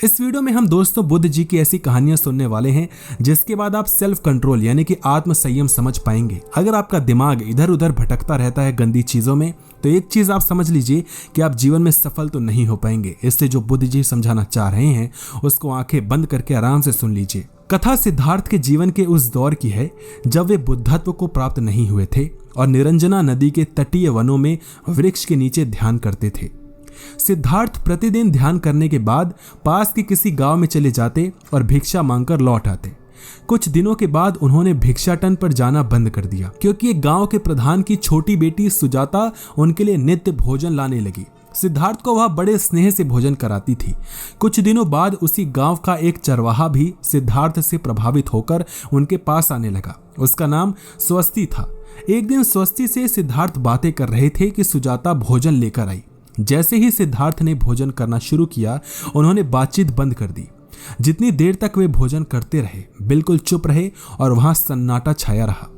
इस वीडियो में हम दोस्तों बुद्ध जी की ऐसी कहानियां सुनने वाले हैं जिसके बाद आप सेल्फ कंट्रोल यानी कि आत्म संयम समझ पाएंगे। अगर आपका दिमाग इधर उधर भटकता रहता है गंदी चीजों में, तो एक चीज आप समझ लीजिए कि आप जीवन में सफल तो नहीं हो पाएंगे। इसलिए जो बुद्ध जी समझाना चाह रहे हैं उसको आंखें बंद करके आराम से सुन लीजिए। कथा सिद्धार्थ के जीवन के उस दौर की है जब वे बुद्धत्व को प्राप्त नहीं हुए थे और निरंजना नदी के तटीय वनों में वृक्ष के नीचे ध्यान करते थे। सिद्धार्थ प्रतिदिन ध्यान करने के बाद पास के किसी गांव में चले जाते और भिक्षा मांगकर लौट आते। कुछ दिनों के बाद उन्होंने भिक्षाटन पर जाना बंद कर दिया क्योंकि एक गांव के प्रधान की छोटी बेटी सुजाता उनके लिए नित्य भोजन लाने लगी। सिद्धार्थ को वह बड़े स्नेह से भोजन कराती थी। कुछ दिनों बाद उसी गांव का एक चरवाहा भी सिद्धार्थ से प्रभावित होकर उनके पास आने लगा। उसका नाम स्वस्ति था। एक दिन स्वस्ति से सिद्धार्थ बातें कर रहे थे कि सुजाता भोजन लेकर आई। जैसे ही सिद्धार्थ ने भोजन करना शुरू किया, उन्होंने बातचीत बंद कर दी। जितनी देर तक वे भोजन करते रहे बिल्कुल चुप रहे और वहां सन्नाटा छाया रहा।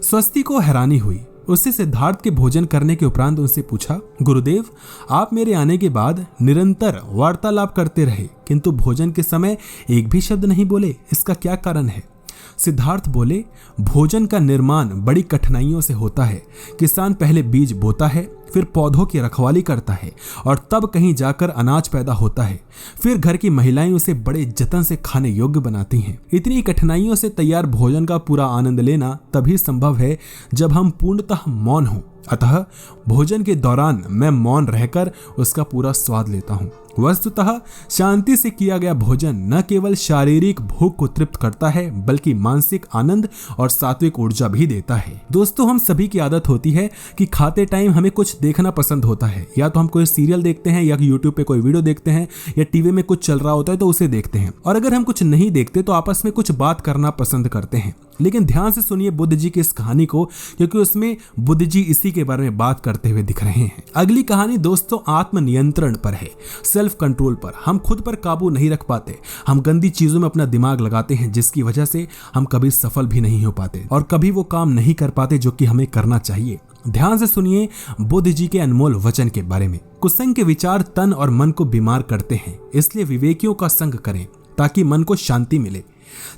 स्वस्ति को हैरानी हुई। उससे सिद्धार्थ के भोजन करने के उपरांत उनसे पूछा, गुरुदेव, आप मेरे आने के बाद निरंतर वार्तालाप करते रहे किंतु भोजन के समय एक भी शब्द नहीं बोले, इसका क्या कारण है? सिद्धार्थ बोले, भोजन का निर्माण बड़ी कठिनाइयों से होता है। किसान पहले बीज बोता है, फिर पौधों की रखवाली करता है और तब कहीं जाकर अनाज पैदा होता है। फिर घर की महिलाएं उसे बड़े जतन से खाने योग्य बनाती हैं। इतनी कठिनाइयों से तैयार भोजन का पूरा आनंद लेना तभी संभव है जब हम पूर्णतः मौन हों। अतः भोजन के दौरान मैं मौन रहकर उसका पूरा स्वाद लेता हूँ। वस्तुतः शांति से किया गया भोजन न केवल शारीरिक भूख को तृप्त करता है बल्कि मानसिक आनंद और सात्विक ऊर्जा भी देता है। दोस्तों, हम सभी की आदत होती है कि खाते टाइम हमें कुछ देखना पसंद होता है। या तो हम कोई सीरियल देखते हैं या यूट्यूब पे कोई वीडियो देखते हैं या टीवी में कुछ चल रहा होता है तो उसे देखते हैं। और अगर हम कुछ नहीं देखते तो आपस में कुछ बात करना पसंद करते हैं। लेकिन ध्यान से सुनिए बुद्ध जी की इस कहानी को, क्योंकि उसमें बुद्ध जी इसी के बारे में बात करते हुए दिख रहे हैं। अगली कहानी दोस्तों आत्म नियंत्रण पर है, सेल्फ कंट्रोल पर। हम खुद पर काबू नहीं रख पाते। हम गंदी चीजों में अपना दिमाग लगाते हैं जिसकी वजह से हम कभी सफल भी नहीं हो पाते और कभी वो काम नहीं कर पाते जो कि हमें करना चाहिए। ध्यान से सुनिए बुद्ध जी के अनमोल वचन के बारे में। कुसंग के विचार तन और मन को बीमार करते हैं, इसलिए विवेकियों का संग करें ताकि मन को शांति मिले।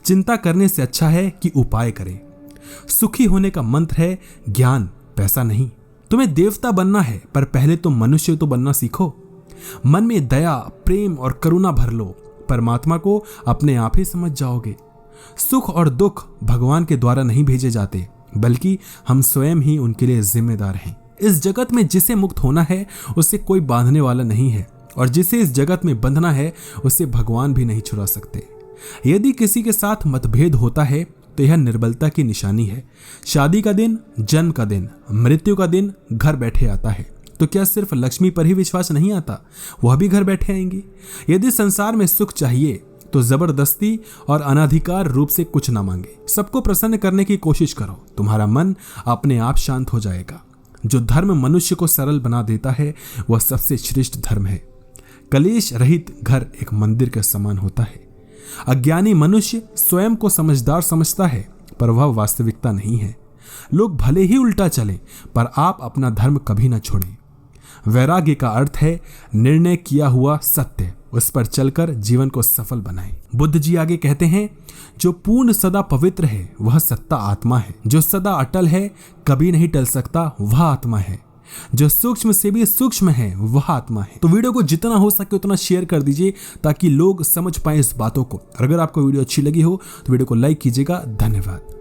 चिंता करने से अच्छा है कि उपाय करें। सुखी होने का मंत्र है ज्ञान, पैसा नहीं। तुम्हें देवता बनना है पर पहले तुम मनुष्य तो बनना सीखो। मन में दया, प्रेम और करुणा भर लो, परमात्मा को अपने आप ही समझ जाओगे। सुख और दुख भगवान के द्वारा नहीं भेजे जाते बल्कि हम स्वयं ही उनके लिए जिम्मेदार हैं। इस जगत में जिसे मुक्त होना है उसे कोई बांधने वाला नहीं है और जिसे इस जगत में बंधना है उसे भगवान भी नहीं छुड़ा सकते। यदि किसी के साथ मतभेद होता है तो यह निर्बलता की निशानी है। शादी का दिन, जन्म का दिन, मृत्यु का दिन घर बैठे आता है, तो क्या सिर्फ लक्ष्मी पर ही विश्वास नहीं आता? वह भी घर बैठे आएंगी। यदि संसार में सुख चाहिए तो जबरदस्ती और अनाधिकार रूप से कुछ ना मांगे। सबको प्रसन्न करने की कोशिश करो, तुम्हारा मन अपने आप शांत हो जाएगा। जो धर्म मनुष्य को सरल बना देता है वह सबसे श्रेष्ठ धर्म है। कलेश रहित घर एक मंदिर के समान होता है। अज्ञानी मनुष्य स्वयं को समझदार समझता है पर वह वास्तविकता नहीं है। लोग भले ही उल्टा चलें पर आप अपना धर्म कभी न छोड़ें। वैराग्य का अर्थ है निर्णय किया हुआ सत्य, उस पर चलकर जीवन को सफल बनाएं। बुद्ध जी आगे कहते हैं, जो पूर्ण सदा पवित्र है वह सत्ता आत्मा है। जो सदा अटल है, कभी नहीं टल सकता, वह आत्मा है। जो सूक्ष्म से भी सूक्ष्म है वह आत्मा है। तो वीडियो को जितना हो सके उतना शेयर कर दीजिए ताकि लोग समझ पाए इस बातों को। अगर आपको वीडियो अच्छी लगी हो तो वीडियो को लाइक कीजिएगा। धन्यवाद।